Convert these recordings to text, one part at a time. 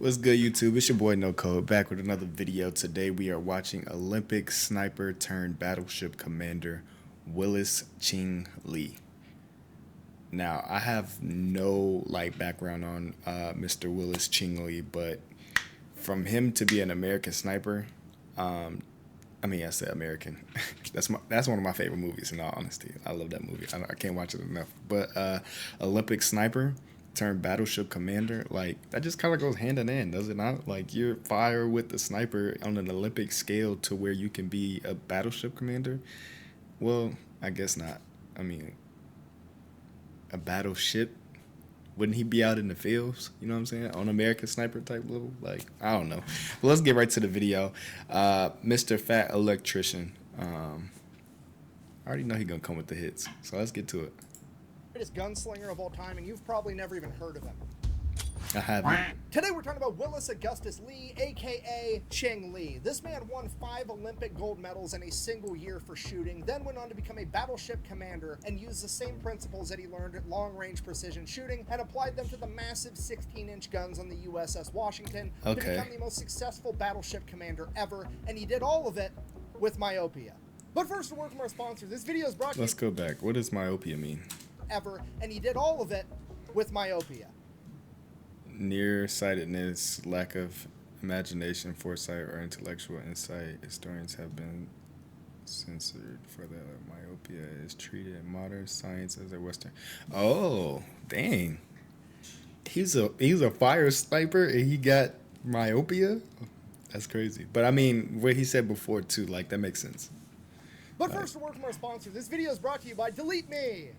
What's good, YouTube? It's your boy No Code back with another video. Today we are watching Olympic sniper turned battleship commander Willis Ching Lee. Now I have no background on Mr. Willis Ching Lee, but from him to be an American sniper, I said American. that's one of my favorite movies. In all honesty, I love that movie. I can't watch it enough. But Olympic sniper turned battleship commander, that just kind of goes hand in hand, does it not? Like, you're fire with the sniper on an Olympic scale to where you can be a battleship commander. Well, I guess not. I mean, a battleship, wouldn't he be out in the fields? You know what I'm saying? On American sniper type level? I don't know. But let's get right to the video. Mr. Fat Electrician. I already know he's gonna come with the hits, so let's get to it. Greatest gunslinger of all time, and you've probably never even heard of him. I haven't. Today we're talking about Willis Augustus Lee, aka Ching Lee. This man won 5 Olympic gold medals in a single year for shooting, then went on to become a battleship commander and used the same principles that he learned at long-range precision shooting and applied them to the massive 16-inch guns on the USS Washington to become the most successful battleship commander ever, and he did all of it with myopia. But first, a word from our sponsor. This video is brought to you. Let's go back. What does myopia mean? And he did all of it with myopia. Nearsightedness, lack of imagination, foresight, or intellectual insight. Historians have been censored for that. Myopia is treated in modern science as a Western. Oh, dang! He's a fire sniper and he got myopia. That's crazy. But I mean, what he said before too, that makes sense. But first, a word from our sponsor. This video is brought to you by Delete Me.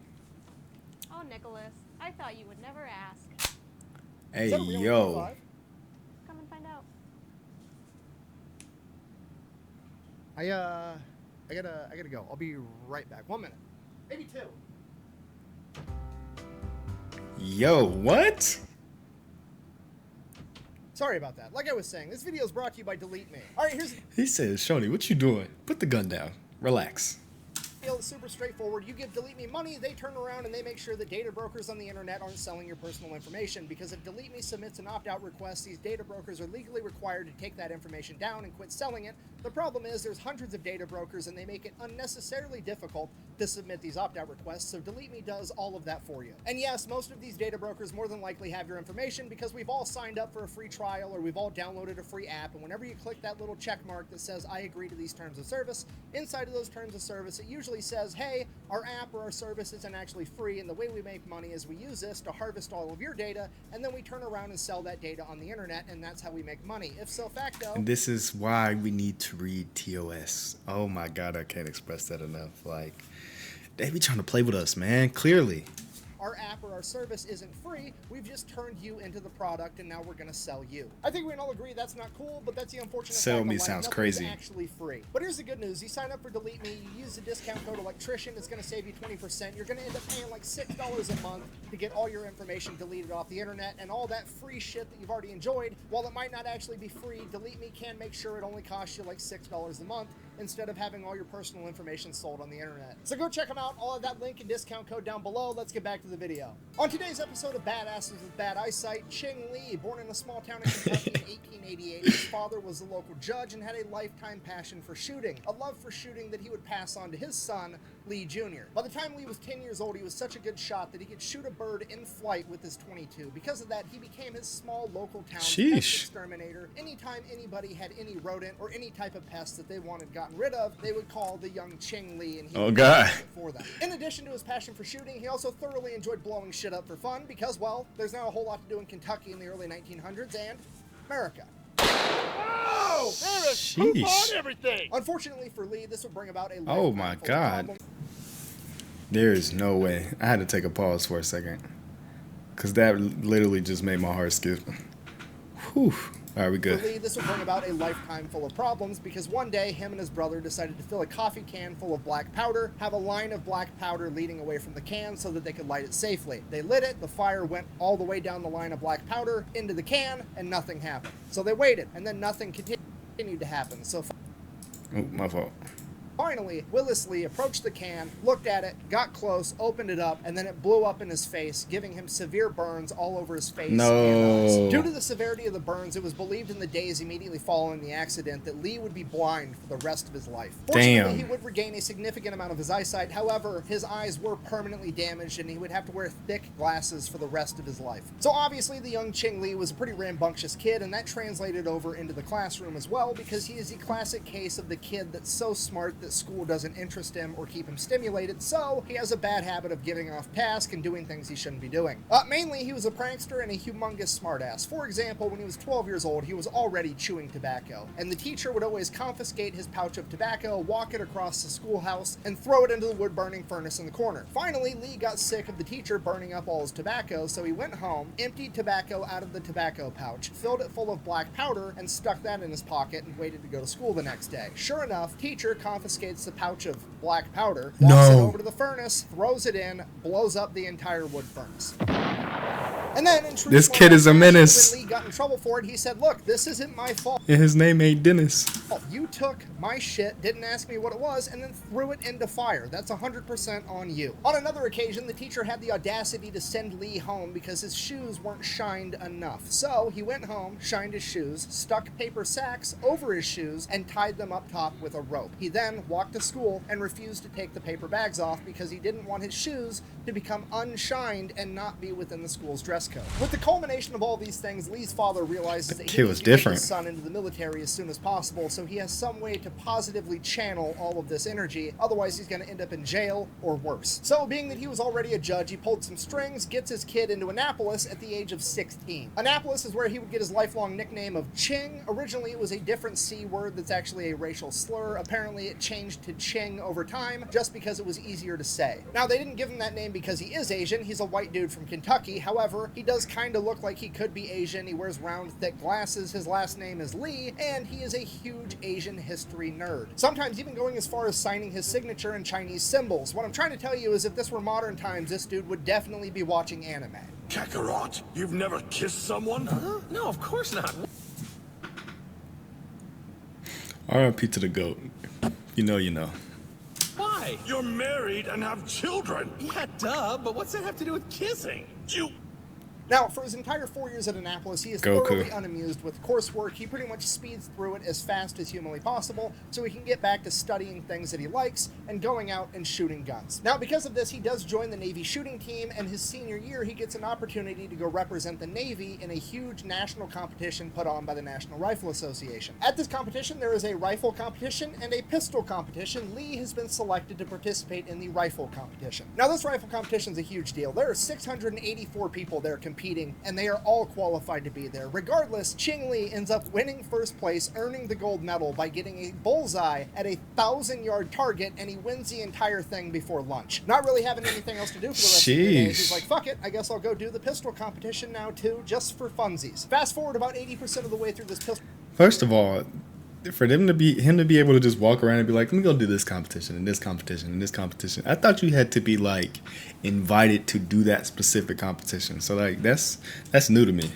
Oh, Nicholas, I thought you would never ask. Hey, yo. Come and find out. I gotta go. I'll be right back. 1 minute. Maybe 2. Yo, what? Sorry about that. Like I was saying, this video is brought to you by Delete Me. All right, He says, Shoney, what you doing? Put the gun down. Relax. It's super straightforward. You give Delete Me money, they turn around and they make sure that data brokers on the internet aren't selling your personal information, because if Delete Me submits an opt-out request, these data brokers are legally required to take that information down and quit selling it. The problem is there's hundreds of data brokers and they make it unnecessarily difficult to submit these opt-out requests, so Delete Me does all of that for you. And yes, most of these data brokers more than likely have your information because we've all signed up for a free trial or we've all downloaded a free app, and whenever you click that little check mark that says I agree to these terms of service, inside of those terms of service it usually says, hey, our app or our service isn't actually free, and the way we make money is we use this to harvest all of your data, and then we turn around and sell that data on the internet, and that's how we make money. If so facto. And this is why we need to read TOS. Oh my God, I can't express that enough. They be trying to play with us, man, clearly. Our app or our service isn't free, we've just turned you into the product and now we're gonna sell you. I think we can all agree that's not cool, but that's the unfortunate Sell fact me of life. sounds Nothing's crazy. Actually free. But here's the good news, you sign up for Delete Me, you use the discount code electrician, it's gonna save you 20%, you're gonna end up paying $6 a month to get all your information deleted off the internet and all that free shit that you've already enjoyed. While it might not actually be free, Delete Me can make sure it only costs you $6 a month instead of having all your personal information sold on the internet. So go check them out, all of that link and discount code down below. Let's get back to the video. On today's episode of Badasses with Bad Eyesight, Ching Lee, born in a small town in Kentucky in 1888, his father was a local judge and had a lifetime passion for shooting, a love for shooting that he would pass on to his son, Lee Jr. By the time Lee was 10 years old, he was such a good shot that he could shoot a bird in flight with his .22. Because of that, he became his small local town pest exterminator. Anytime anybody had any rodent or any type of pest that they wanted gotten rid of, they would call the young Ching Lee and he would do it for them. In addition to his passion for shooting, he also thoroughly enjoyed blowing shit up for fun because, well, there's not a whole lot to do in Kentucky in the early 1900s and America. Oh, there is poop on everything. Unfortunately for Lee, this would bring about a oh my God. There is no way. I had to take a pause for a second because that literally just made my heart skip. Whew. All right, we good. For Lee, this would bring about a lifetime full of problems because one day him and his brother decided to fill a coffee can full of black powder, have a line of black powder leading away from the can so that they could light it safely. They lit it, the fire went all the way down the line of black powder into the can, and nothing happened. So they waited, and then nothing continued to happen. So oh, my fault. Finally, Willis Lee approached the can, looked at it, got close, opened it up, and then it blew up in his face, giving him severe burns all over his face and eyes. Due to the severity of the burns, it was believed in the days immediately following the accident that Lee would be blind for the rest of his life. Fortunately, he would regain a significant amount of his eyesight. However, his eyes were permanently damaged and he would have to wear thick glasses for the rest of his life. So obviously, the young Ching Lee was a pretty rambunctious kid, and that translated over into the classroom as well, because he is the classic case of the kid that's so smart that school doesn't interest him or keep him stimulated, so he has a bad habit of giving off task and doing things he shouldn't be doing. Mainly, he was a prankster and a humongous smartass. For example, when he was 12 years old, he was already chewing tobacco, and the teacher would always confiscate his pouch of tobacco, walk it across the schoolhouse, and throw it into the wood-burning furnace in the corner. Finally, Lee got sick of the teacher burning up all his tobacco, so he went home, emptied tobacco out of the tobacco pouch, filled it full of black powder, and stuck that in his pocket and waited to go to school the next day. Sure enough, teacher confiscates the pouch of black powder, walks it over to the furnace, throws it in, blows up the entire wood furnace. And then, in this kid is a menace. When Lee got in trouble for it, he said, "Look, this isn't my fault. And his name ain't Dennis. You took my shit, didn't ask me what it was, and then threw it into fire. That's 100% on you." On another occasion, the teacher had the audacity to send Lee home because his shoes weren't shined enough. So he went home, shined his shoes, stuck paper sacks over his shoes, and tied them up top with a rope. He then walked to school and refused to take the paper bags off because he didn't want his shoes to become unshined and not be within the school's dress code. With the culmination of all these things, Lee's father realizes that he needs to get his son into the military as soon as possible, so he has some way to positively channel all of this energy, otherwise he's going to end up in jail or worse. So, being that he was already a judge, he pulled some strings, gets his kid into Annapolis at the age of 16. Annapolis is where he would get his lifelong nickname of Ching. Originally, it was a different C word that's actually a racial slur. Apparently, it changed to Ching over time, just because it was easier to say. Now, they didn't give him that name because he is Asian. He's a white dude from Kentucky. However, he does kind of look like he could be Asian. He wears round, thick glasses. His last name is Lee, and he is a huge Asian history nerd. Sometimes even going as far as signing his signature in Chinese symbols. What I'm trying to tell you is if this were modern times, this dude would definitely be watching anime. Kakarot, you've never kissed someone? Huh? No, of course not. R.I.P. to the GOAT. You know. Why? You're married and have children. Yeah, duh, but what's that have to do with kissing? You... Now, for his entire 4 years at Annapolis, he is thoroughly unamused with coursework. He pretty much speeds through it as fast as humanly possible so he can get back to studying things that he likes and going out and shooting guns. Now, because of this, he does join the Navy shooting team, and his senior year, he gets an opportunity to go represent the Navy in a huge national competition put on by the National Rifle Association. At this competition, there is a rifle competition and a pistol competition. Lee has been selected to participate in the rifle competition. Now, this rifle competition is a huge deal. There are 684 people there competing, and they are all qualified to be there. Regardless, Ching Lee ends up winning first place, earning the gold medal by getting a bullseye at a 1,000-yard target, and he wins the entire thing before lunch. Not really having anything else to do for the rest of the day, he's like, fuck it, I guess I'll go do the pistol competition now too, just for funsies. Fast forward about 80% of the way through this pistol. First of all, for him to be able to just walk around and be like, let me go do this competition and this competition and this competition. I thought you had to be like invited to do that specific competition. So like that's new to me.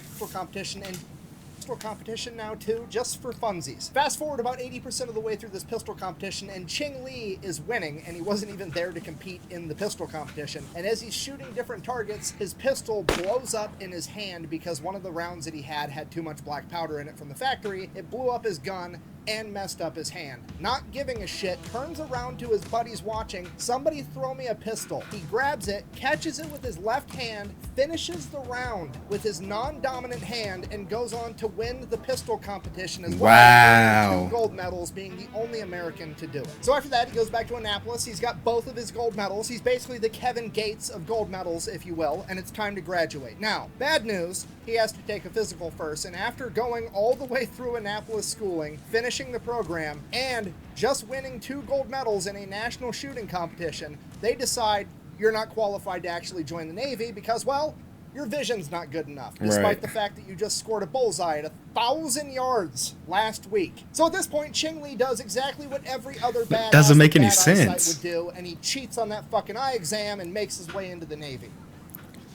Competition now too, just for funsies. Fast forward about 80% of the way through this pistol competition, and Ching Lee is winning, and he wasn't even there to compete in the pistol competition. And as he's shooting different targets, his pistol blows up in his hand because one of the rounds that he had too much black powder in it from the factory. It blew up his gun and messed up his hand. Not giving a shit, turns around to his buddies watching, somebody throw me a pistol. He grabs it, catches it with his left hand, finishes the round with his non-dominant hand, and goes on to win the pistol competition as well. Wow. 2 gold medals, being the only American to do it. So after that, he goes back to Annapolis. He's got both of his gold medals. He's basically the Kevin Gates of gold medals, if you will, and it's time to graduate. Now, bad news, he has to take a physical first, and after going all the way through Annapolis schooling, finishing the program, and just winning 2 gold medals in a national shooting competition, they decide you're not qualified to actually join the Navy because, well, your vision's not good enough, despite the fact that you just scored a bullseye at 1,000 yards last week. So at this point, Ching Lee does exactly what every other badass doesn't make any eyesight sense would do, and he cheats on that fucking eye exam and makes his way into the Navy.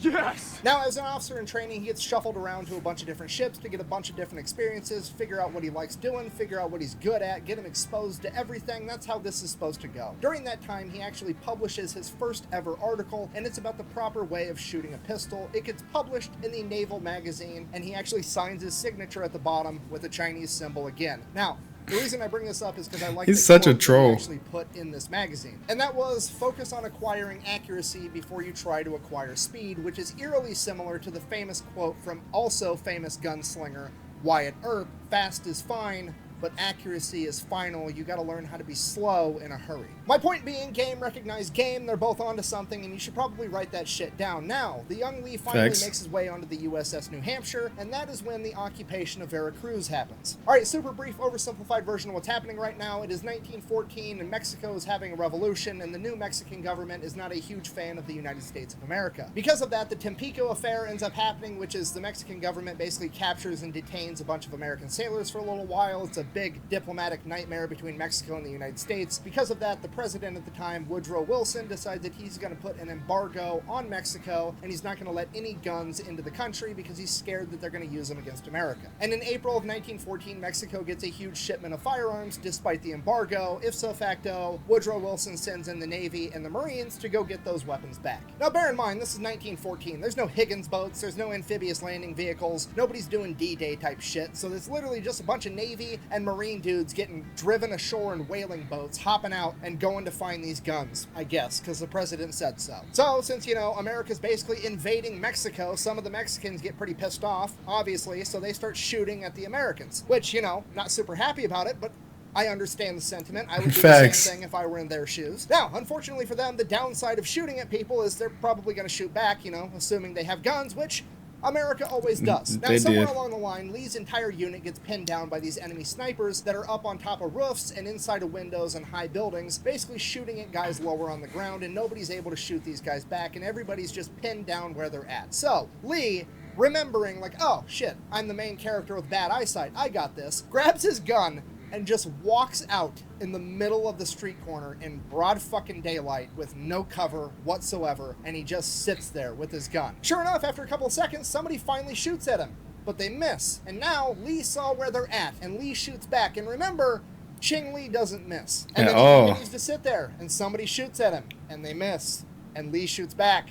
Yes! Now, as an officer in training, he gets shuffled around to a bunch of different ships to get a bunch of different experiences, figure out what he likes doing, figure out what he's good at, get him exposed to everything. That's how this is supposed to go. During that time, he actually publishes his first ever article, and it's about the proper way of shooting a pistol. It gets published in the Naval magazine, and he actually signs his signature at the bottom with a Chinese symbol again. Now, the reason I bring this up is because I like He's such a quote that he troll. actually put in this magazine. And that was, focus on acquiring accuracy before you try to acquire speed, which is eerily similar to the famous quote from also famous gunslinger Wyatt Earp, fast is fine, but accuracy is final. You gotta learn how to be slow in a hurry. My point being, game recognized game, they're both onto something, and you should probably write that shit down. Now, the young Lee finally Facts. makes his way onto the USS New Hampshire, and that is when the occupation of Veracruz happens. Alright, super brief, oversimplified version of what's happening right now. It is 1914, and Mexico is having a revolution, and the new Mexican government is not a huge fan of the United States of America. Because of that, the Tampico affair ends up happening, which is the Mexican government basically captures and detains a bunch of American sailors for a little while. It's a big diplomatic nightmare between Mexico and the United States. Because of that, the president at the time, Woodrow Wilson, decides that he's going to put an embargo on Mexico, and he's not going to let any guns into the country because he's scared that they're going to use them against America. And in April of 1914, Mexico gets a huge shipment of firearms despite the embargo. Ipso facto, Woodrow Wilson sends in the Navy and the Marines to go get those weapons back. Now bear in mind, this is 1914. There's no Higgins boats, there's no amphibious landing vehicles, nobody's doing D-Day type shit, so it's literally just a bunch of Navy and Marine dudes getting driven ashore in whaling boats, hopping out and going to find these guns, I guess, because the president said so. So, since, you know, America's basically invading Mexico, some of the Mexicans get pretty pissed off, obviously, so they start shooting at the Americans, which, you know, not super happy about it, but I understand the sentiment. I would do the Facts. same thing if I were in their shoes. Now, unfortunately for them, the downside of shooting at people is they're probably going to shoot back, you know, assuming they have guns, which America always does. Now, They somewhere did. along the line, Lee's entire unit gets pinned down by these enemy snipers that are up on top of roofs and inside of windows and high buildings, basically shooting at guys lower on the ground, and nobody's able to shoot these guys back, and everybody's just pinned down where they're at. So, Lee, remembering, like, oh, shit, I'm the main character with bad eyesight, I got this, grabs his gun and just walks out in the middle of the street corner in broad fucking daylight with no cover whatsoever, and he just sits there with his gun. Sure enough, after a couple of seconds, somebody finally shoots at him, but they miss. And now Lee saw where they're at, and Lee shoots back. And remember, Ching Lee doesn't miss. And then he continues to sit there, and somebody shoots at him, and they miss. And Lee shoots back,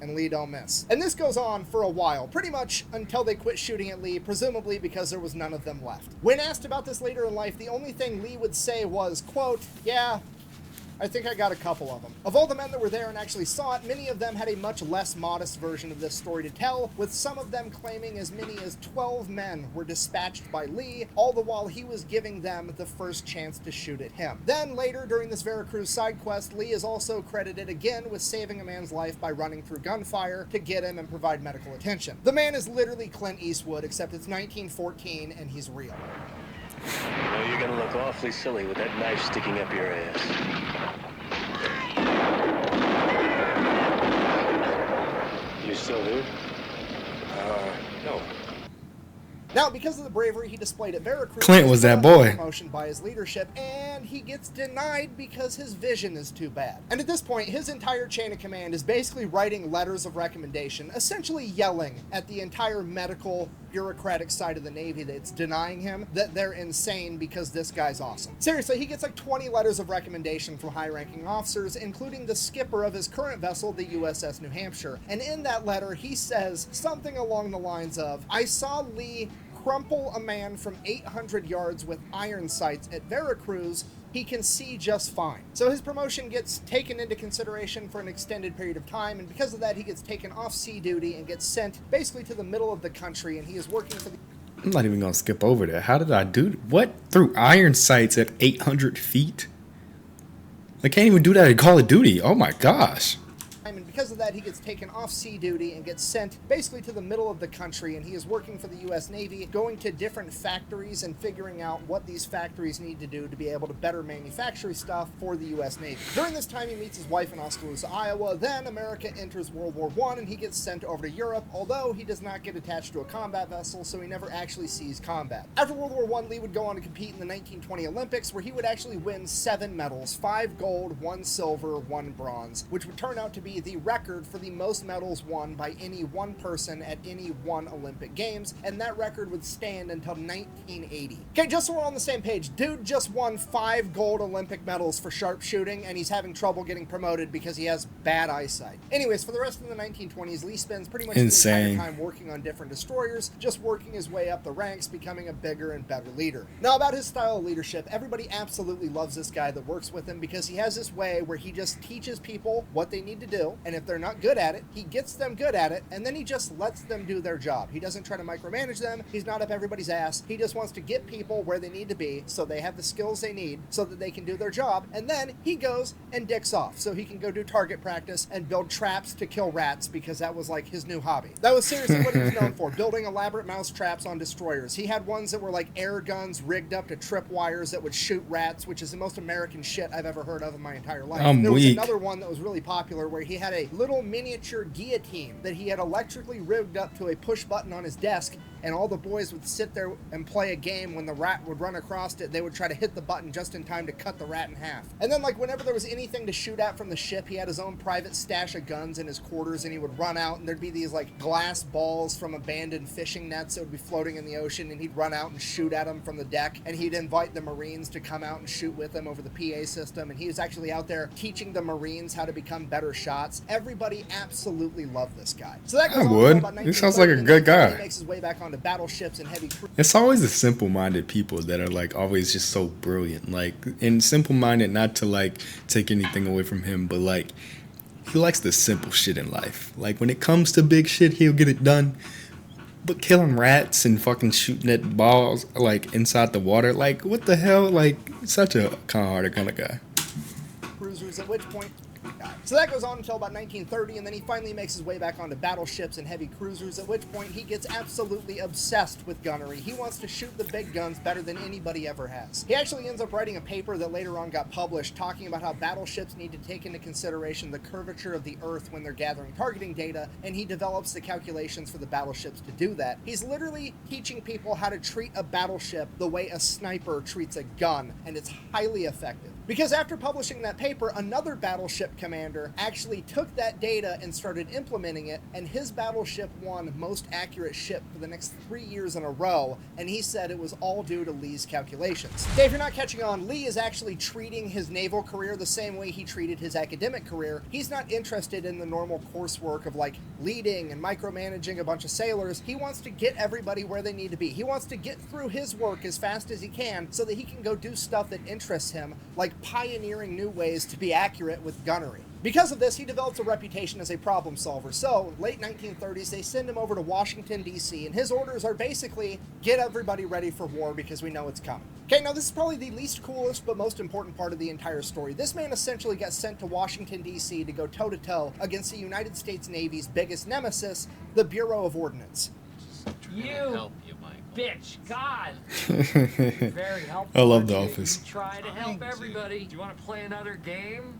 and Lee don't miss. And this goes on for a while, pretty much until they quit shooting at Lee, presumably because there was none of them left. When asked about this later in life, the only thing Lee would say was, quote, yeah, I think I got a couple of them. Of all the men that were there and actually saw it, many of them had a much less modest version of this story to tell, with some of them claiming as many as 12 men were dispatched by Lee, all the while he was giving them the first chance to shoot at him. Then, later during this Veracruz side quest, Lee is also credited again with saving a man's life by running through gunfire to get him and provide medical attention. The man is literally Clint Eastwood, except it's 1914 and he's real. You know, you're gonna look awfully silly with that knife sticking up your ass. You still here? No. Now, because of the bravery he displayed at Veracruz, Clint was he's that put up for boy. promotion by his leadership, and he gets denied because his vision is too bad. And at this point, his entire chain of command is basically writing letters of recommendation, essentially yelling at the entire medical, bureaucratic side of the Navy that's denying him that they're insane because this guy's awesome. Seriously, he gets like 20 letters of recommendation from high-ranking officers, including the skipper of his current vessel, the USS New Hampshire. And in that letter, he says something along the lines of, I saw Lee crumple a man from 800 yards with iron sights at Veracruz. He can see just fine. So his promotion gets taken into consideration for an extended period of time, and because of that, he gets taken off sea duty and gets sent basically to the middle of the country, and he is working for the... I'm not even gonna skip over that. How did I do what? Through iron sights at 800 feet? I can't even do that in Call of Duty. Oh my gosh. And because of that, he gets taken off sea duty and gets sent basically to the middle of the country, and he is working for the U.S. Navy, going to different factories and figuring out what these factories need to do to be able to better manufacture stuff for the U.S. Navy. During this time, he meets his wife in Oskaloosa, Iowa. Then America enters World War I, and he gets sent over to Europe, although he does not get attached to a combat vessel, so he never actually sees combat. After World War I, Lee would go on to compete in the 1920 Olympics, where he would actually win 7 medals, 5 gold, 1 silver, 1 bronze, which would turn out to be the record for the most medals won by any one person at any one Olympic Games, and that record would stand until 1980. Okay, just so we're on the same page, dude just won 5 gold Olympic medals for sharpshooting, and he's having trouble getting promoted because he has bad eyesight. Anyways, for the rest of the 1920s, Lee spends pretty much the entire time working on different destroyers, just working his way up the ranks, becoming a bigger and better leader. Now, about his style of leadership, everybody absolutely loves this guy that works with him because he has this way where he just teaches people what they need to do, and if they're not good at it, he gets them good at it, and then he just lets them do their job. He doesn't try to micromanage them. He's not up everybody's ass. He just wants to get people where they need to be so they have the skills they need so that they can do their job, and then he goes and dicks off so he can go do target practice and build traps to kill rats because that was like his new hobby. That was seriously what he was known for, building elaborate mouse traps on destroyers. He had ones that were like air guns rigged up to trip wires that would shoot rats, which is the most American shit I've ever heard of in my entire life. There was another one that was really popular where he had a little miniature guillotine that he had electrically rigged up to a push button on his desk, and all the boys would sit there and play a game. When the rat would run across it, they would try to hit the button just in time to cut the rat in half. And then, like, whenever there was anything to shoot at from the ship, he had his own private stash of guns in his quarters, and he would run out, and there'd be these, like, glass balls from abandoned fishing nets that would be floating in the ocean, and he'd run out and shoot at them from the deck, and he'd invite the Marines to come out and shoot with him over the PA system, and he was actually out there teaching the Marines how to become better shots. Everybody absolutely loved this guy. So that goes on about 1930. He sounds like a good guy. He makes his way back onto battleships and heavy cruisers. It's always the simple-minded people that are like always just so brilliant, like, and simple-minded, not to like take anything away from him, but like he likes the simple shit in life. Like when it comes to big shit, he'll get it done. But killing rats and fucking shooting at balls like inside the water, like what the hell? Like such a kind-hearted kind of guy. Cruisers, at which point. So that goes on until about 1930, and then he finally makes his way back onto battleships and heavy cruisers, at which point he gets absolutely obsessed with gunnery. He wants to shoot the big guns better than anybody ever has. He actually ends up writing a paper that later on got published talking about how battleships need to take into consideration the curvature of the Earth when they're gathering targeting data, and he develops the calculations for the battleships to do that. He's literally teaching people how to treat a battleship the way a sniper treats a gun, and it's highly effective. Because after publishing that paper, another battleship commander actually took that data and started implementing it, and his battleship won most accurate ship for the next 3 years in a row, and he said it was all due to Lee's calculations. Okay, if you're not catching on, Lee is actually treating his naval career the same way he treated his academic career. He's not interested in the normal coursework of like leading and micromanaging a bunch of sailors. He wants to get everybody where they need to be. He wants to get through his work as fast as he can so that he can go do stuff that interests him, like pioneering new ways to be accurate with gunnery. Because of this, he develops a reputation as a problem solver. So, late 1930s, they send him over to Washington, D.C., and his orders are basically, get everybody ready for war because we know it's coming. Okay, now this is probably the least coolest but most important part of the entire story. This man essentially got sent to Washington, D.C. to go toe-to-toe against the United States Navy's biggest nemesis, the Bureau of Ordnance. You bitch, God. Very helpful. I love The Office. You try to help everybody. Do you want to play another game?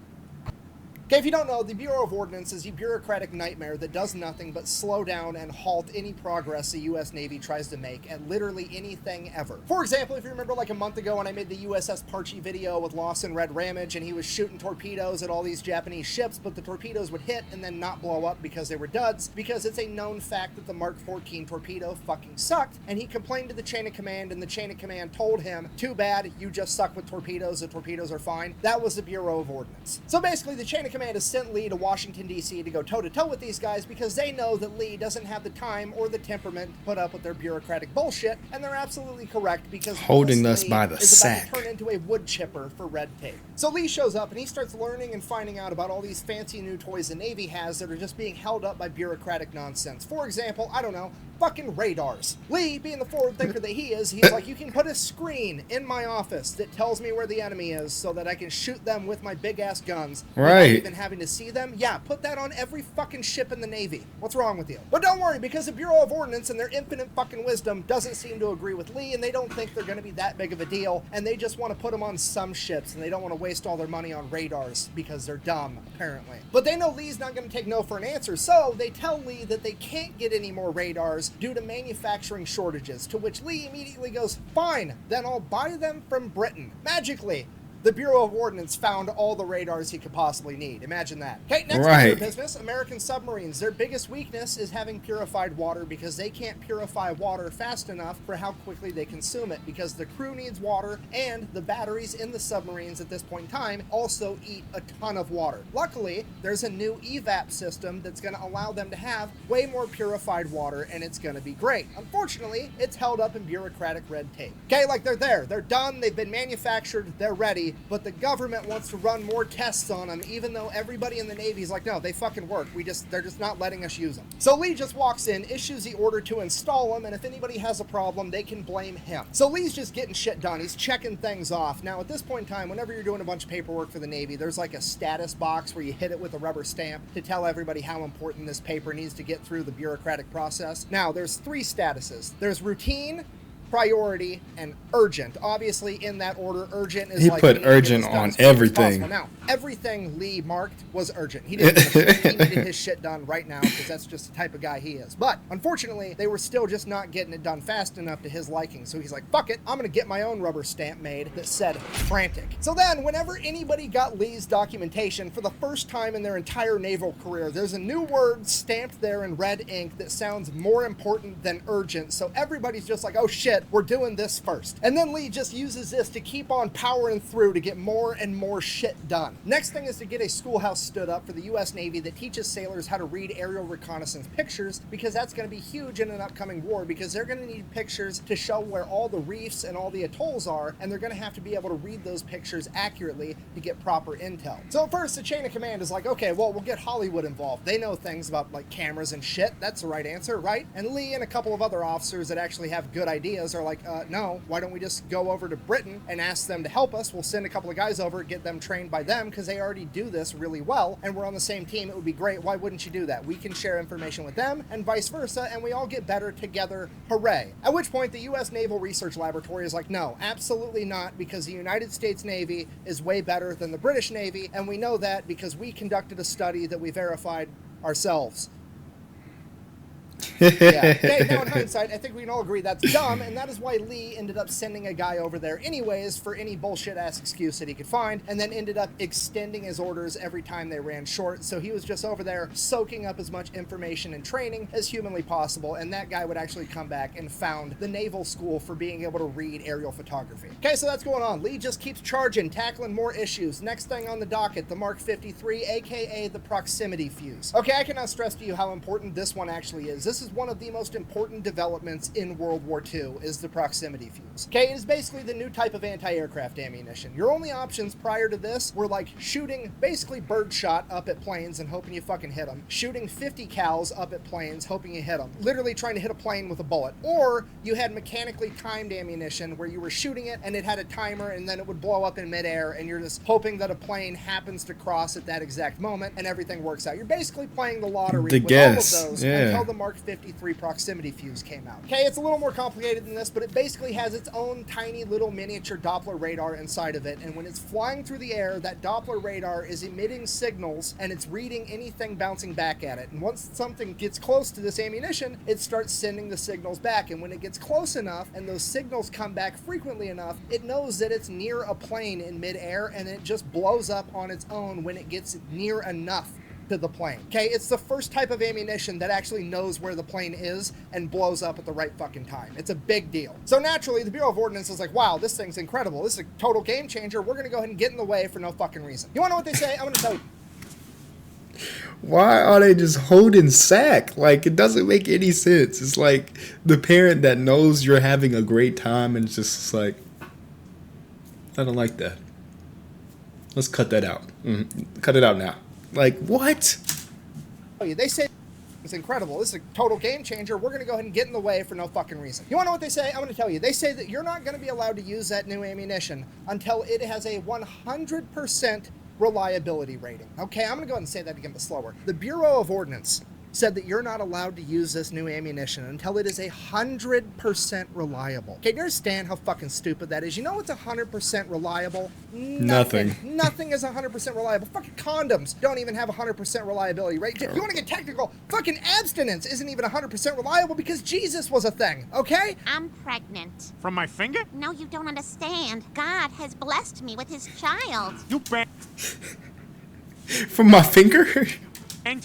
Okay, if you don't know, the Bureau of Ordnance is a bureaucratic nightmare that does nothing but slow down and halt any progress the U.S. Navy tries to make at literally anything ever. For example, if you remember like a month ago when I made the USS Parche video with Lawson Red Ramage and he was shooting torpedoes at all these Japanese ships, but the torpedoes would hit and then not blow up because they were duds, because it's a known fact that the Mark 14 torpedo fucking sucked, and he complained to the chain of command, and the chain of command told him, too bad, you just suck with torpedoes, the torpedoes are fine. That was the Bureau of Ordnance. So basically, the chain of command has sent Lee to Washington, D.C. to go toe-to-toe with these guys because they know that Lee doesn't have the time or the temperament to put up with their bureaucratic bullshit, and they're absolutely correct because holding us Lee by the is sack. about to turn into a wood chipper for red tape. So Lee shows up and he starts learning and finding out about all these fancy new toys the Navy has that are just being held up by bureaucratic nonsense. For example, I don't know, fucking radars. Lee, being the forward thinker that he is, he's like, you can put a screen in my office that tells me where the enemy is so that I can shoot them with my big ass guns without even having to see them. Yeah, put that on every fucking ship in the Navy. What's wrong with you? But don't worry, because the Bureau of Ordnance and their infinite fucking wisdom doesn't seem to agree with Lee, and they don't think they're going to be that big of a deal, and they just want to put them on some ships, and they don't want to waste all their money on radars because they're dumb, apparently. But they know Lee's not going to take no for an answer, so they tell Lee that they can't get any more radars due to manufacturing shortages, to which Lee immediately goes, fine, then I'll buy them from Britain. Magically, the Bureau of Ordnance found all the radars he could possibly need. Imagine that. Okay, next Right. order of business, American submarines. Their biggest weakness is having purified water because they can't purify water fast enough for how quickly they consume it, because the crew needs water and the batteries in the submarines at this point in time also eat a ton of water. Luckily, there's a new evap system that's going to allow them to have way more purified water, and it's going to be great. Unfortunately, it's held up in bureaucratic red tape. Okay, like they're there, they're done, they've been manufactured, they're ready, but the government wants to run more tests on them, even though everybody in the Navy is like, no, they fucking work. They're just not letting us use them. So Lee just walks in, issues the order to install them, and if anybody has a problem, they can blame him. So Lee's just getting shit done. He's checking things off. Now, at this point in time, whenever you're doing a bunch of paperwork for the Navy, there's like a status box where you hit it with a rubber stamp to tell everybody how important this paper needs to get through the bureaucratic process. Now, there's 3 statuses. There's routine, priority, and urgent. Obviously, in that order, urgent is He like put we need to get urgent this done on as quick as everything. possible. Now, everything Lee marked was urgent. He didn't give a shit. He needed his shit done right now because that's just the type of guy he is. But unfortunately, they were still just not getting it done fast enough to his liking. So he's like, fuck it, I'm gonna get my own rubber stamp made that said frantic. So then, whenever anybody got Lee's documentation for the first time in their entire naval career, there's a new word stamped there in red ink that sounds more important than urgent. So everybody's just like, oh shit, we're doing this first. And then Lee just uses this to keep on powering through to get more and more shit done. Next thing is to get a schoolhouse stood up for the U.S. Navy that teaches sailors how to read aerial reconnaissance pictures, because that's going to be huge in an upcoming war, because they're going to need pictures to show where all the reefs and all the atolls are, and they're going to have to be able to read those pictures accurately to get proper intel. So at first, the chain of command is like, okay, well, we'll get Hollywood involved. They know things about like cameras and shit. That's the right answer, right? And Lee and a couple of other officers that actually have good ideas are like, no, why don't we just go over to Britain and ask them to help us? We'll send a couple of guys over, get them trained by them, because they already do this really well, and we're on the same team. It would be great. Why wouldn't you do that? We can share information with them, and vice versa, and we all get better together. Hooray. At which point, the U.S. Naval Research Laboratory is like, no, absolutely not, because the United States Navy is way better than the British Navy, and we know that because we conducted a study that we verified ourselves. Yeah. Okay, now in hindsight, I think we can all agree that's dumb, and that is why Lee ended up sending a guy over there anyways for any bullshit-ass excuse that he could find, and then ended up extending his orders every time they ran short. So he was just over there soaking up as much information and training as humanly possible, and that guy would actually come back and found the naval school for being able to read aerial photography. Okay, so that's going on. Lee just keeps charging, tackling more issues. Next thing on the docket, the Mark 53, aka the proximity fuse. Okay, I cannot stress to you how important this one actually is. This is one of the most important developments in World War II, is the proximity fuse. Okay, it is basically the new type of anti-aircraft ammunition. Your only options prior to this were like shooting basically birdshot up at planes and hoping you fucking hit them, shooting 50 cals up at planes hoping you hit them, literally trying to hit a plane with a bullet, or you had mechanically timed ammunition where you were shooting it and it had a timer and then it would blow up in midair and you're just hoping that a plane happens to cross at that exact moment and everything works out. You're basically playing the lottery with all of those until the Mark 53 proximity fuse came out. Okay, it's a little more complicated than this, but it basically has its own tiny little miniature Doppler radar inside of it, and when it's flying through the air, that Doppler radar is emitting signals and it's reading anything bouncing back at it. And once something gets close to this ammunition, it starts sending the signals back, and when it gets close enough and those signals come back frequently enough, it knows that it's near a plane in midair, and it just blows up on its own when it gets near enough to the plane. Okay, it's the first type of ammunition that actually knows where the plane is and blows up at the right fucking time. It's a big deal. So naturally, the Bureau of Ordnance is like, wow, this thing's incredible. This is a total game changer. We're gonna go ahead and get in the way for no fucking reason. You wanna know what they say? I'm gonna tell you. Why are they just holding sack? Like, it doesn't make any sense. It's like the parent that knows you're having a great time and it's just like, I don't like that. Let's cut that out. Cut it out now. Like, what? They say it's incredible. This is a total game changer. We're going to go ahead and get in the way for no fucking reason. You want to know what they say? I'm going to tell you. They say that you're not going to be allowed to use that new ammunition until it has a 100% reliability rating. Okay, I'm going to go ahead and say that again, but slower. The Bureau of Ordnance said that you're not allowed to use this new ammunition until it is 100% reliable. Okay, do you understand how fucking stupid that is? You know what's 100% reliable? Nothing. Nothing is 100% reliable. Fucking condoms don't even have 100% reliability, right? You want to get technical? Fucking abstinence isn't even 100% reliable because Jesus was a thing, okay? I'm pregnant. From my finger? No, you don't understand. God has blessed me with his child. You banged From my finger?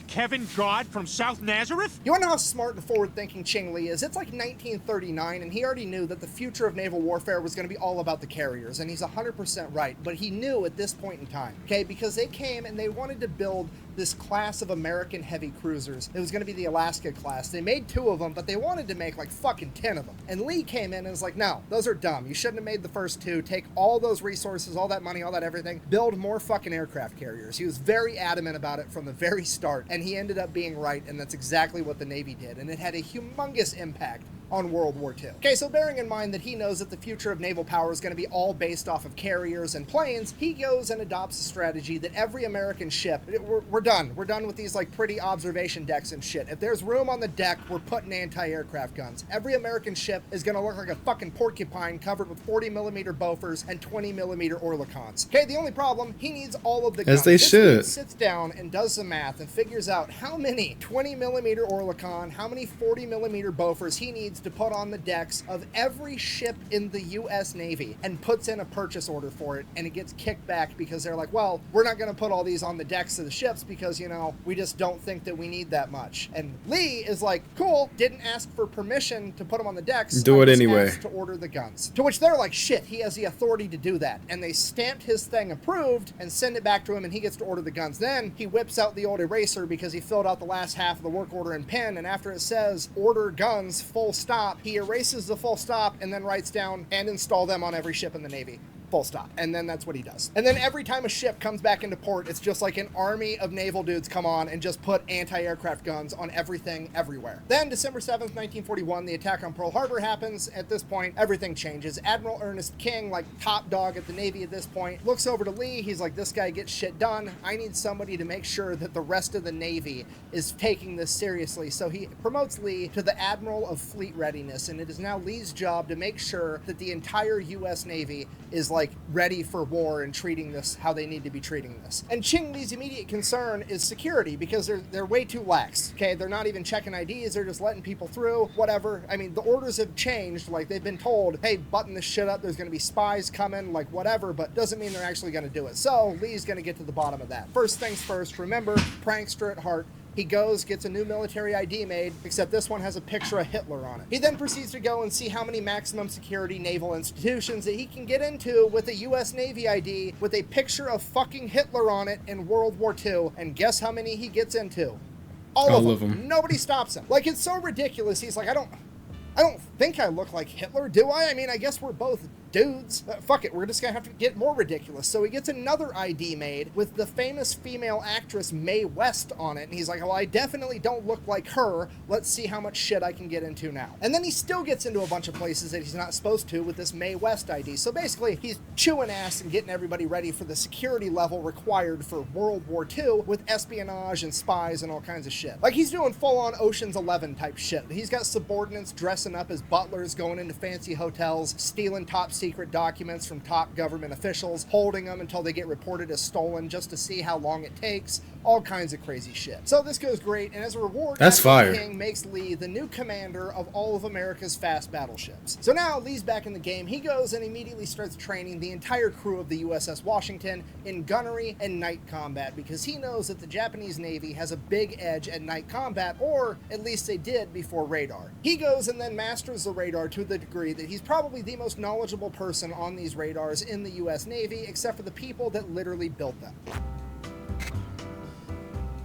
Kevin God from South Nazareth? You want to know how smart and forward-thinking Ching Lee is? It's like 1939, and he already knew that the future of naval warfare was going to be all about the carriers, and he's 100% right. But he knew at this point in time, okay, because they came and they wanted to build this class of American heavy cruisers. It was going to be the Alaska class. They made 2 of them, but they wanted to make like fucking 10 of them. And Lee came in and was like, no, those are dumb. You shouldn't have made the first 2. Take all those resources, all that money, all that everything, build more fucking aircraft carriers. He was very adamant about it from the very start, and he ended up being right, and that's exactly what the Navy did. And it had a humongous impact on World War II. Okay, so bearing in mind that he knows that the future of naval power is going to be all based off of carriers and planes, he goes and adopts a strategy that every American ship, we're done. We're done with these like pretty observation decks and shit. If there's room on the deck, we're putting anti-aircraft guns. Every American ship is going to look like a fucking porcupine covered with 40mm Bofors and 20mm Oerlikons. Okay, the only problem, he needs all of the guns. As they This should. dude sits down and does the math and figures out how many 20mm Oerlikon, how many 40mm Bofors he needs to put on the decks of every ship in the U.S. Navy and puts in a purchase order for it, and it gets kicked back because they're like, well, we're not going to put all these on the decks of the ships because, you know, we just don't think that we need that much. And Lee is like, cool, didn't ask for permission to put them on the decks. Do I it just anyway. asked to order the guns. To which they're like, shit, he has the authority to do that. And they stamped his thing approved and send it back to him, and he gets to order the guns. Then he whips out the old eraser because he filled out the last half of the work order in pen, and after it says order guns full stop, he erases the full stop and then writes down and install them on every ship in the Navy. Full stop. And then that's what he does. And then every time a ship comes back into port, it's just like an army of naval dudes come on and just put anti-aircraft guns on everything, everywhere. Then December 7th, 1941, the attack on Pearl Harbor happens. At this point, everything changes. Admiral Ernest King, like top dog at the Navy at this point, looks over to Lee. He's like, this guy gets shit done. I need somebody to make sure that the rest of the Navy is taking this seriously. So he promotes Lee to the Admiral of Fleet Readiness, and it is now Lee's job to make sure that the entire U.S. Navy is like ready for war and treating this how they need to be treating this. And Ching Lee's immediate concern is security because they're way too lax. Okay, they're not even checking IDs, they're just letting people through, whatever. I mean, the orders have changed, like they've been told, hey, button this shit up, there's gonna be spies coming, like whatever, but doesn't mean they're actually gonna do it. So Lee's gonna get to the bottom of that. First things first, remember, prankster at heart. He goes, gets a new military ID made, except this one has a picture of Hitler on it. He then proceeds to go and see how many maximum security naval institutions that he can get into with a U.S. Navy ID with a picture of fucking Hitler on it in World War II. And guess how many he gets into? All of them. Nobody stops him. Like, it's so ridiculous. He's like, I don't think I look like Hitler, do I? I mean, I guess we're both dudes. Fuck it, we're just gonna have to get more ridiculous. So he gets another ID made with the famous female actress Mae West on it, and he's like, well, I definitely don't look like her. Let's see how much shit I can get into now. And then he still gets into a bunch of places that he's not supposed to with this Mae West ID. So basically, he's chewing ass and getting everybody ready for the security level required for World War II with espionage and spies and all kinds of shit. Like, he's doing full-on Ocean's 11 type shit. He's got subordinates dressing up as butlers, going into fancy hotels, stealing top secret documents from top government officials, holding them until they get reported as stolen just to see how long it takes, all kinds of crazy shit. So this goes great, and as a reward, that's fire. King makes Lee the new commander of all of America's fast battleships. So now Lee's back in the game. He goes and immediately starts training the entire crew of the USS Washington in gunnery and night combat because he knows that the Japanese Navy has a big edge at night combat, or at least they did before radar. He goes and then masters the radar to the degree that he's probably the most knowledgeable person on these radars in the US Navy, except for the people that literally built them.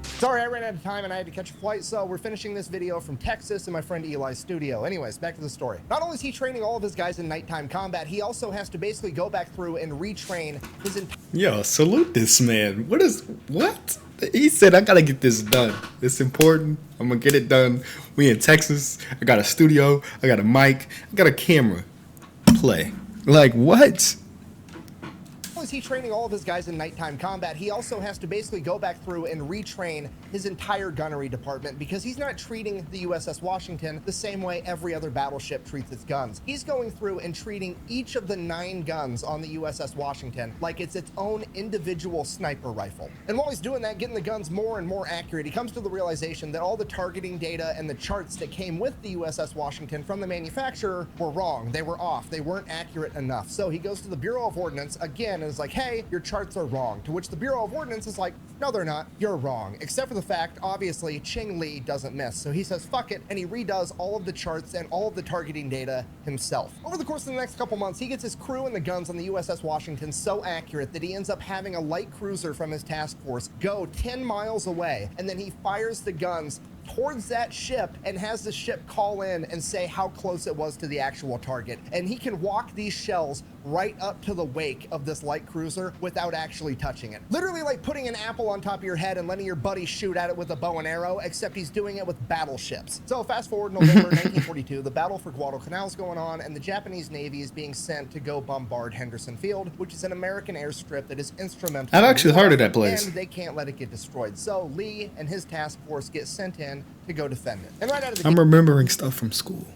Sorry, I ran out of time and I had to catch a flight, so we're finishing this video from Texas in my friend Eli's studio. Anyways, back to the story. Not only is he training all of his guys in nighttime combat, he also has to basically go back through and retrain his entire... Yo, salute this man. What? He said, I gotta get this done. It's important. I'm gonna get it done. We in Texas. I got a studio. I got a mic. I got a camera. Play. Like, what? only is he training all of his guys in nighttime combat, he also has to basically go back through and retrain his entire gunnery department because he's not treating the USS Washington the same way every other battleship treats its guns. He's going through and treating each of the 9 guns on the USS Washington like it's its own individual sniper rifle. And while he's doing that, getting the guns more and more accurate, he comes to the realization that all the targeting data and the charts that came with the USS Washington from the manufacturer were wrong. They were off. They weren't accurate enough. So he goes to the Bureau of Ordnance again and is like, hey, your charts are wrong. To which the Bureau of Ordnance is like, no, they're not. You're wrong. Except for the fact, obviously, Ching Lee doesn't miss. So he says, fuck it, and he redoes all of the charts and all of the targeting data himself. Over the course of the next couple months, he gets his crew and the guns on the USS Washington so accurate that he ends up having a light cruiser from his task force go 10 miles away, and then he fires the guns towards that ship and has the ship call in and say how close it was to the actual target. And he can walk these shells right up to the wake of this light cruiser without actually touching it. Literally like putting an apple on top of your head and letting your buddy shoot at it with a bow and arrow, except he's doing it with battleships. So fast forward November 1942, the battle for Guadalcanal is going on, and the Japanese Navy is being sent to go bombard Henderson Field, which is an American airstrip that is instrumental. I've actually heard of that place. And they can't let it get destroyed. So Lee and his task force get sent in to go defend it. And right out of the I'm remembering stuff from school.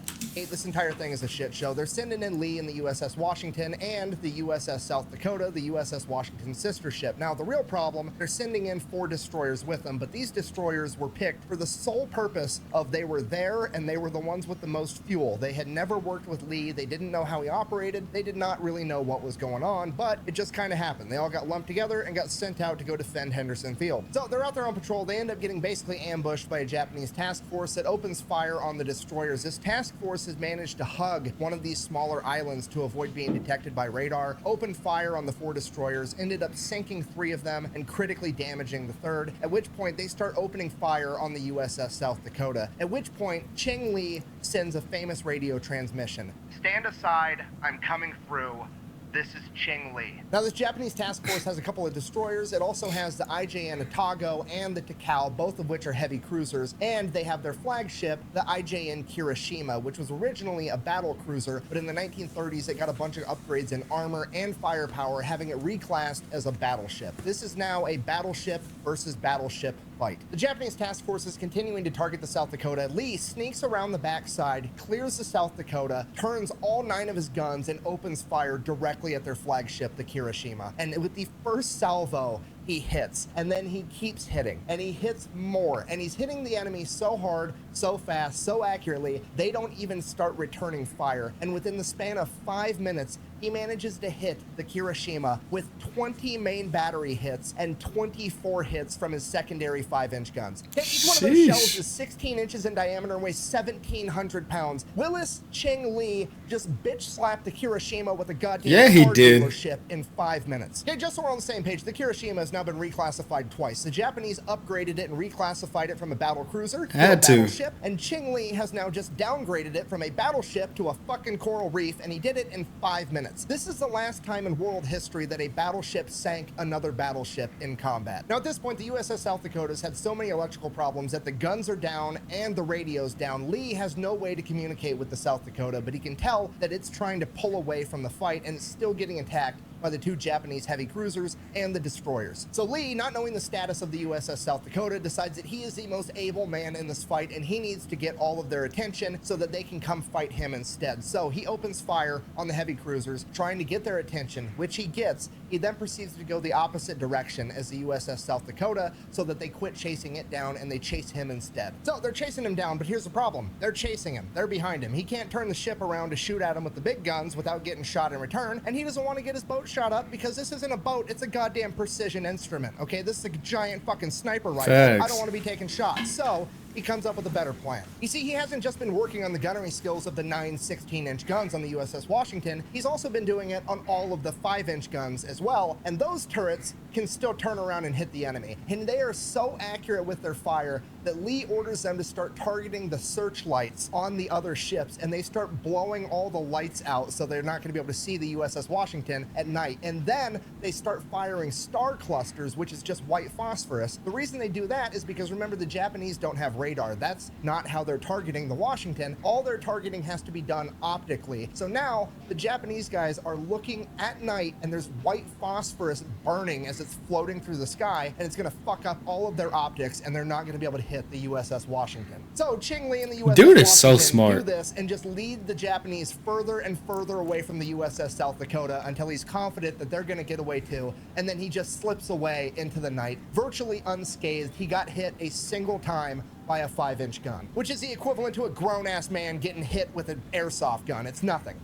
this entire thing is a shit show. They're sending in Lee and the USS Washington and the USS South Dakota, the USS Washington sister ship. Now, the real problem, they're sending in 4 destroyers with them, but these destroyers were picked for the sole purpose of they were there and they were the ones with the most fuel. They had never worked with Lee. They didn't know how he operated. They did not really know what was going on, but it just kind of happened. They all got lumped together and got sent out to go defend Henderson Field. So they're out there on patrol. They end up getting basically ambushed by a Japanese task force that opens fire on the destroyers. This task force has managed to hug one of these smaller islands to avoid being detected by radar, opened fire on the 4 destroyers, ended up sinking 3 of them and critically damaging the 3rd, at which point they start opening fire on the USS South Dakota, at which point Ching Lee sends a famous radio transmission. Stand aside, I'm coming through. This is Ching Lee. Now, this Japanese task force has a couple of destroyers. It also has the IJN Otago and the Takao, both of which are heavy cruisers, and they have their flagship, the IJN Kirishima, which was originally a battle cruiser, but in the 1930s, it got a bunch of upgrades in armor and firepower, having it reclassed as a battleship. This is now a battleship versus battleship fight. The Japanese task force is continuing to target the South Dakota. Lee sneaks around the backside, clears the South Dakota, turns all 9 of his guns, and opens fire directly at their flagship, the Kirishima. And with the first salvo, he hits, and then he keeps hitting, and he hits more, and he's hitting the enemy so hard, so fast, so accurately, they don't even start returning fire. And within the span of 5 minutes, he manages to hit the Kirishima with 20 main battery hits and 24 hits from his secondary 5-inch guns. Each one of those shells is 16 inches in diameter and weighs 1,700 pounds. Willis Ching Lee just bitch slapped the Kirishima with a goddamn dealership in 5 minutes. Okay, just so we're on the same page, the Kirishima has now been reclassified twice. The Japanese upgraded it and reclassified it from a battle cruiser to a battleship, and Ching Lee has now just downgraded it from a battleship to a fucking coral reef, and he did it in 5 minutes. This is the last time in world history that a battleship sank another battleship in combat. Now, at this point, the USS South Dakota's had so many electrical problems that the guns are down and the radio's down. Lee has no way to communicate with the South Dakota, but he can tell that it's trying to pull away from the fight, and it's still getting attacked by the 2 Japanese heavy cruisers and the destroyers. So Lee, not knowing the status of the USS South Dakota, decides that he is the most able man in this fight, and he needs to get all of their attention so that they can come fight him instead. So he opens fire on the heavy cruisers, trying to get their attention, which he gets. He then proceeds to go the opposite direction as the USS South Dakota so that they quit chasing it down and they chase him instead. So they're chasing him down, but here's the problem. They're chasing him. They're behind him. He can't turn the ship around to shoot at him with the big guns without getting shot in return, and he doesn't want to get his boat shot up because this isn't a boat, it's a goddamn precision instrument, okay? This is a giant fucking sniper rifle. I don't want to be taking shots. So he comes up with a better plan. You see, he hasn't just been working on the gunnery skills of the 9 16-inch guns on the USS Washington, he's also been doing it on all of the 5-inch guns as well, and those turrets can still turn around and hit the enemy. And they are so accurate with their fire that Lee orders them to start targeting the searchlights on the other ships, and they start blowing all the lights out so they're not going to be able to see the USS Washington at night. And then they start firing star clusters, which is just white phosphorus. The reason they do that is because, remember, the Japanese don't have radar. That's not how they're targeting the Washington. All their targeting has to be done optically. So now the Japanese guys are looking at night, and there's white phosphorus burning as it's floating through the sky, and it's gonna fuck up all of their optics, and they're not gonna be able to hit the USS Washington. So Ching Lee and the USS Dude is so Washington smart. do this and just lead the Japanese further and further away from the USS South Dakota until he's confident that they're gonna get away too, and then he just slips away into the night, virtually unscathed. He got hit a single time by a 5-inch gun, which is the equivalent to a grown-ass man getting hit with an airsoft gun. It's nothing.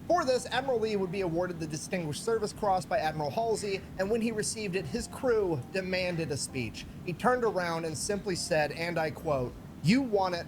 For this, Admiral Lee would be awarded the Distinguished Service Cross by Admiral Halsey, and when he received it, his crew demanded a speech. He turned around and simply said, and I quote, "You want it,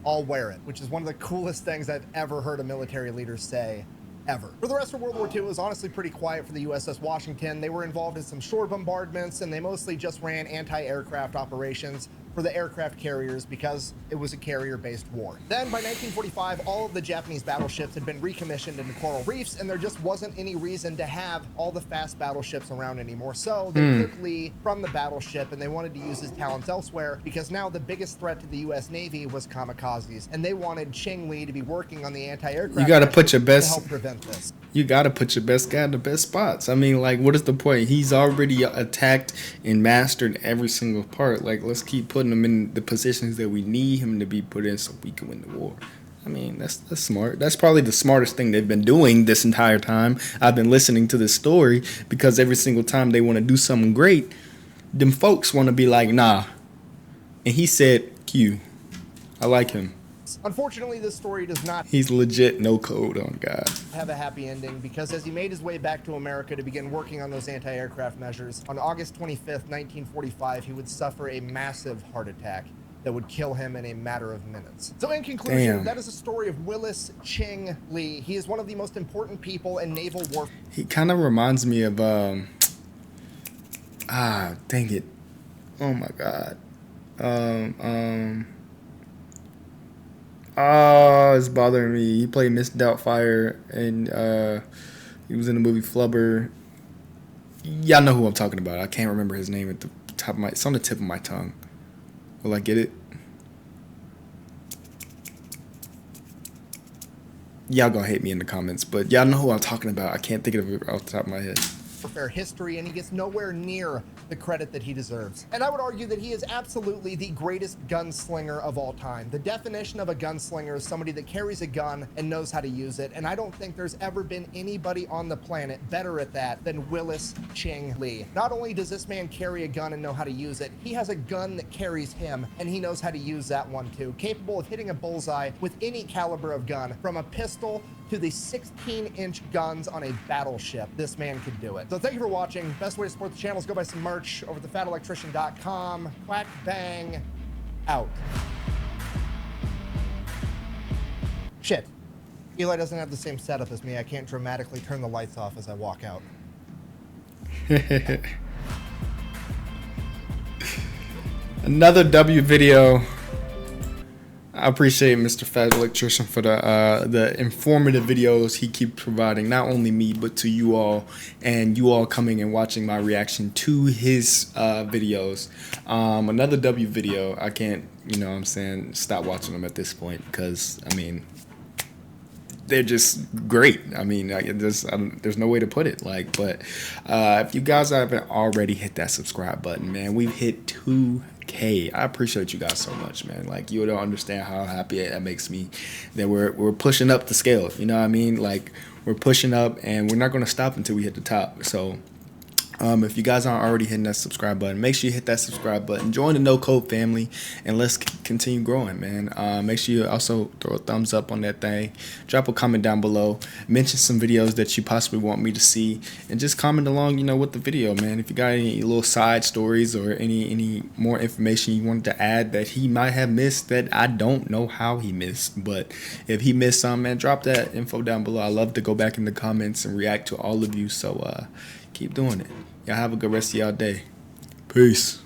I'll wear it," which is one of the coolest things I've ever heard a military leader say, ever. For the rest of World War II, it was honestly pretty quiet for the USS Washington. They were involved in some shore bombardments, and they mostly just ran anti-aircraft operations for the aircraft carriers because it was a carrier-based war. Then by 1945, all of the Japanese battleships had been recommissioned into coral reefs, and there just wasn't any reason to have all the fast battleships around anymore. So they took Lee from the battleship, and they wanted to use his talents elsewhere because now the biggest threat to the U.S. Navy was kamikazes, and they wanted Ching Lee to be working on the anti-aircraft. You got to put your to best. help prevent this. You got to put your best guy in the best spots. I mean, like, what is the point? He's already attacked and mastered every single part. Like, let's keep putting him in the positions that we need him to be put in so we can win the war. I mean, that's smart. That's probably the smartest thing they've been doing this entire time. I've been listening to this story because every single time they want to do something great, them folks want to be like, nah. And he said, Q. I like him. Unfortunately, this story does not He's legit no code on God. have a happy ending because as he made his way back to America to begin working on those anti-aircraft measures, on August 25th, 1945, he would suffer a massive heart attack that would kill him in a matter of minutes. So in conclusion, Damn. that is the story of Willis Ching Lee. He is one of the most important people in naval warfare. He kind of reminds me of dang it. Oh my God. Oh, it's bothering me. He played Miss Doubtfire, and he was in the movie Flubber. Y'all know who I'm talking about. I can't remember his name at the top of my. It's on the tip of my tongue. Will I get it? Y'all gonna hate me in the comments, but y'all know who I'm talking about. I can't think of it off the top of my head. History, and he gets nowhere near the credit that he deserves. And I would argue that he is absolutely the greatest gunslinger of all time. The definition of a gunslinger is somebody that carries a gun and knows how to use it, and I don't think there's ever been anybody on the planet better at that than Willis Ching Lee. Not only does this man carry a gun and know how to use it, he has a gun that carries him, and he knows how to use that one too. Capable of hitting a bullseye with any caliber of gun, from a pistol to the 16-inch guns on a battleship. This man could do it. So thank you for watching. Best way to support the channel is go buy some merch over at thefatelectrician.com. Quack bang out. Shit. Eli doesn't have the same setup as me. I can't dramatically turn the lights off as I walk out. Another W video. I appreciate Mr. Fat Electrician for the informative videos he keeps providing, not only me, but to you all, and you all coming and watching my reaction to his videos. Another W video. I can't, you know what I'm saying, stop watching them at this point because, I mean, they're just great. I mean, there's no way to put it. Like, but if you guys haven't already hit that subscribe button, man, we've hit 2K. I appreciate you guys so much, man. Like, you don't understand how happy that makes me that we're pushing up the scale. You know what I mean? Like, we're pushing up, and we're not going to stop until we hit the top. So if you guys aren't already hitting that subscribe button, make sure you hit that subscribe button. Join the No Code family, and let's continue growing, man. Make sure you also throw a thumbs up on that thing. Drop a comment down below. Mention some videos that you possibly want me to see, and just comment along, you know, with the video, man. If you got any little side stories or any more information you wanted to add that he might have missed that I don't know how he missed, but if he missed some, man, drop that info down below. I love to go back in the comments and react to all of you. So keep doing it. Y'all have a good rest of y'all day. Peace.